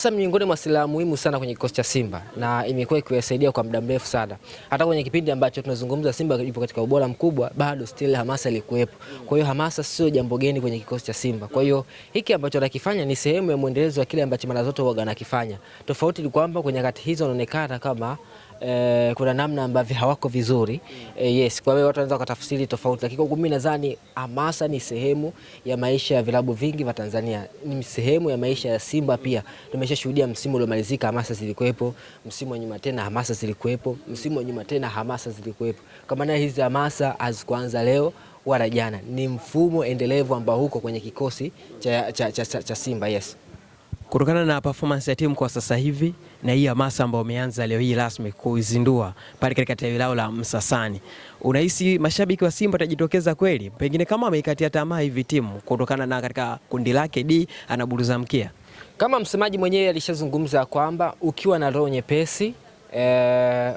Sasa miongoni mwa silaha muhimu sana kwenye kikosi cha Simba na imekuwa ikiwasaidia kwa muda mrefu sana. Hata kwenye kipindi ambacho tunazungumza Simba ipo katika ubora mkubwa, bado still hamasa ilikuwepo. Kwa hiyo hamasa sio jambo geni kwenye kikosi cha Simba. Kwa hiyo hiki ambacho anakifanya ni sehemu ya muendelezo wa kile ambacho mara zote huwa anakifanya. Tofauti ni kwamba kwenye wakati hizo wanaonekana kama kuna namna ambavyo hawako vizuri. Yes, kwa hiyo watu wanaweza kutafsiri tofauti, lakini kwa mimi nadhani hamasa ni sehemu ya maisha ya vilabu vingi vya Tanzania. Ni sehemu ya maisha ya Simba pia. Tumeshashuhudia msimu uliomalizika hamasa zilikuwepo, msimu wa nyuma tena hamasa zilikuwepo, msimu wa nyuma tena hamasa zilikuwepo. Kama na hizi hamasa hazikuanza leo wala jana, ni mfumo endelevu ambao huko kwenye kikosi cha Simba. Yes. Kutokana na performance ya timu kwa sasa hivi na hii hamasa ambayo umeanza leo hii rasmi kuizindua pale katika tawi lao la Msasani, unahisi mashabiki wa Simba watajitokeza kweli? Pengine kama ameikatia tamaa hivi timu kutokana na katika kundi lake D anaburuza mkia. Kama msemaji mwenyewe alishazungumza kwamba ukiwa na roho nyepesi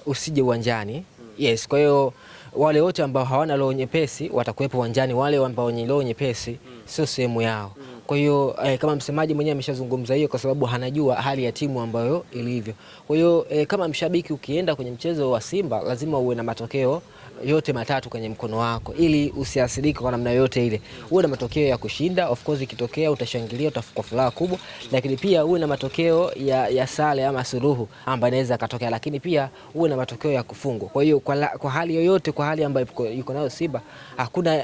usije uwanjani. Yes, kwa hiyo wale wote ambao hawana roho nyepesi watakuwepo uwanjani, wale ambao wenye roho nyepesi sio sehemu yao. Kwa hiyo kama msemaji mwenyewe ameshazungumza hiyo kwa sababu hanajua hali ya timu ambayo ilivyo. Kwa hiyo kama mshabiki ukienda kwenye mchezo wa Simba lazima uwe na matokeo yote matatu kwenye mkono wako ili usiathirike kwa namna yote ile. Uwe na matokeo ya kushinda, of course ikitokea utashangilia, utafuka furaha kubwa, lakini pia uwe na matokeo ya sare ama suluhu ambayo inaweza katokea, lakini pia uwe na matokeo ya kufungwa. Kwa hiyo kwa hali yoyote, kwa hali ambayo yuko nayo Simba,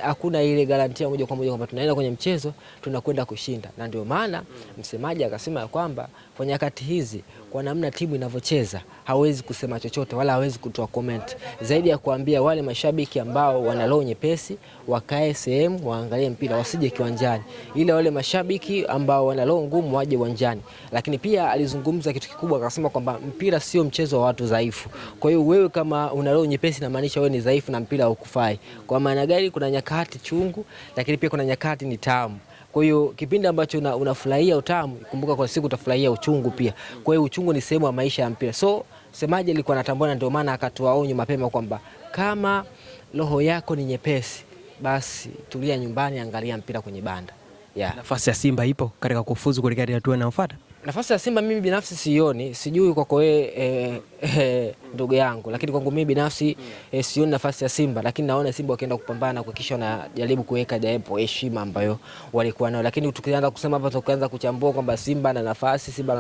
hakuna ile garantia moja kwa moja kwamba tunaenda kwenye mchezo tunakwenda kushinda. Na ndio maana msemaji akasema kwamba kwa nyakati hizi kwa namna timu inavyocheza hawezi kusema chochote wala hawezi kutoa comment zaidi ya kuambia wale mashabiki ambao wana roho nyepesi wakae sehemu waangalie mpira wasije kiwanjani, ile wale mashabiki ambao wana roho ngumu waje uwanjani. Lakini pia alizungumza kitu kikubwa akasema kwamba mpira sio mchezo wa watu dhaifu. Kwa hiyo wewe kama una roho nyepesi na maanisha wewe ni dhaifu na mpira haukufai. Kwa maana gani? Kuna nyakati chungu lakini pia kuna nyakati ni tamu. Kwa hiyo kipindi ambacho unafurahia utamu, kumbuka kwa siku utafurahia uchungu pia. Kwa hiyo uchungu ni sehemu ya maisha ya mpira. So semaji alikuwa anatambua, ndio maana akatoa onyo mapema kwamba kama roho yako ni nyepesi basi tulia nyumbani, angalia mpira kwenye banda. Yeah. Nafasi ya Simba ipo katika kufuzu kuelekea hatua inayofuata? Nafasi ya Simba mimi binafsi sioni, sijui kwako wewe ndugu yangu, lakini kwangu mimi binafsi sioni nafasi ya Simba, lakini naona Simba wakienda kupambana kuhakikisha wanajaribu kuweka japo heshima ambayo walikuwa nayo. Lakini tukianza kusema hapa, tukaanza kuchambua kwamba Simba na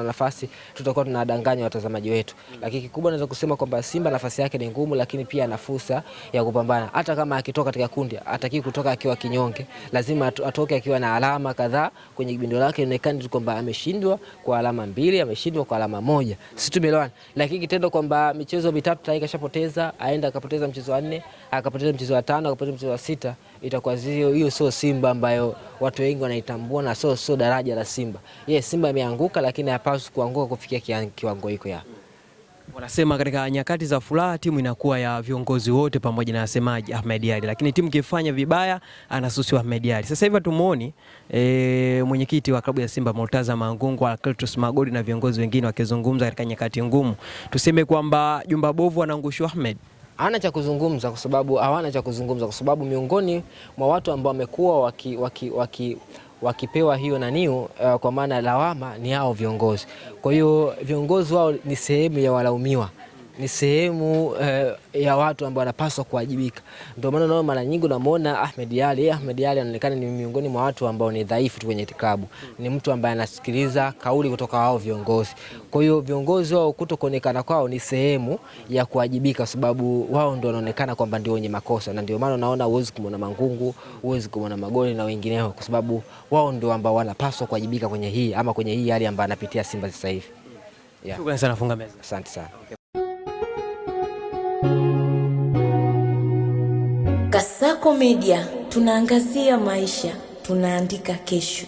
nafasi, tutakuwa tunadanganya watazamaji wetu. Lakini kikubwa naweza kusema kwamba Simba nafasi yake ni ngumu, lakini pia ana fursa ya kupambana. Hata kama akitoka katika kundi, hataki kutoka akiwa kinyonge, lazima atoke akiwa na alama kadhaa kwenye bindo lake, inaonekana kwamba ameshindwa kwa alama 2, ameshindwa kwa alama 1. Sisi tumeelewana. Lakini kitendo kwamba michezo mitatu tayari kashapoteza, aenda akapoteza mchezo wa 4, akapoteza mchezo wa 5, akapoteza mchezo wa 6, itakuwa hiyo sio Simba ambayo watu wengi wanaitambua na sio daraja la Simba. Yes, Simba imeanguka lakini hapaswi kuanguka kufikia kiwango hiko ya. Wanasema katika nyakati za furaha timu inakuwa ya viongozi wote pamoja na wasemaji Ahmed Ally, lakini timu kifanya vibaya anasusiwa Ahmed Ally. Sasa hivi tumuoni mwenyekiti wa klabu ya Simba Murtaza Mangungu, Alcletus Magodi na viongozi wengine wakizungumza katika nyakati ngumu. Tuseme kwamba jumba bovu anaangushwa Ahmed. Hawana cha kuzungumza kwa sababu miongoni mwa watu ambao wamekuwa wakipewa hiyo naniu kwa maana lawama ni hao viongozi. Kwa hiyo viongozi wao ni sehemu ya walaumiwa, ni sehemu ya watu ambao wanapaswa kuwajibika. Ndio maana naona mara nyingi unamuona Ahmed Ally anaonekana ni miongoni mwa watu ambao ni dhaifu tu kwenye klabu. Ni mtu ambaye anasikiliza kauli kutoka wao viongozi. Kwa hiyo viongozi wao kutokuonekana kwao ni sehemu ya kuwajibika, sababu wao ndio wanaonekana kwamba ndio wenye makosa. Na ndio maana naona uwezi kumwona Mangungu, uwezi kumwona Magoli na wengineo, kwa sababu wao ndio ambao wanapaswa kuwajibika kwenye hii hali ambayo anapitia Simba sasa hivi. Yeah. Shukrani sana, funga meza. Asante sana. Kasako Media, tunaangazia maisha, tunaandika kesho.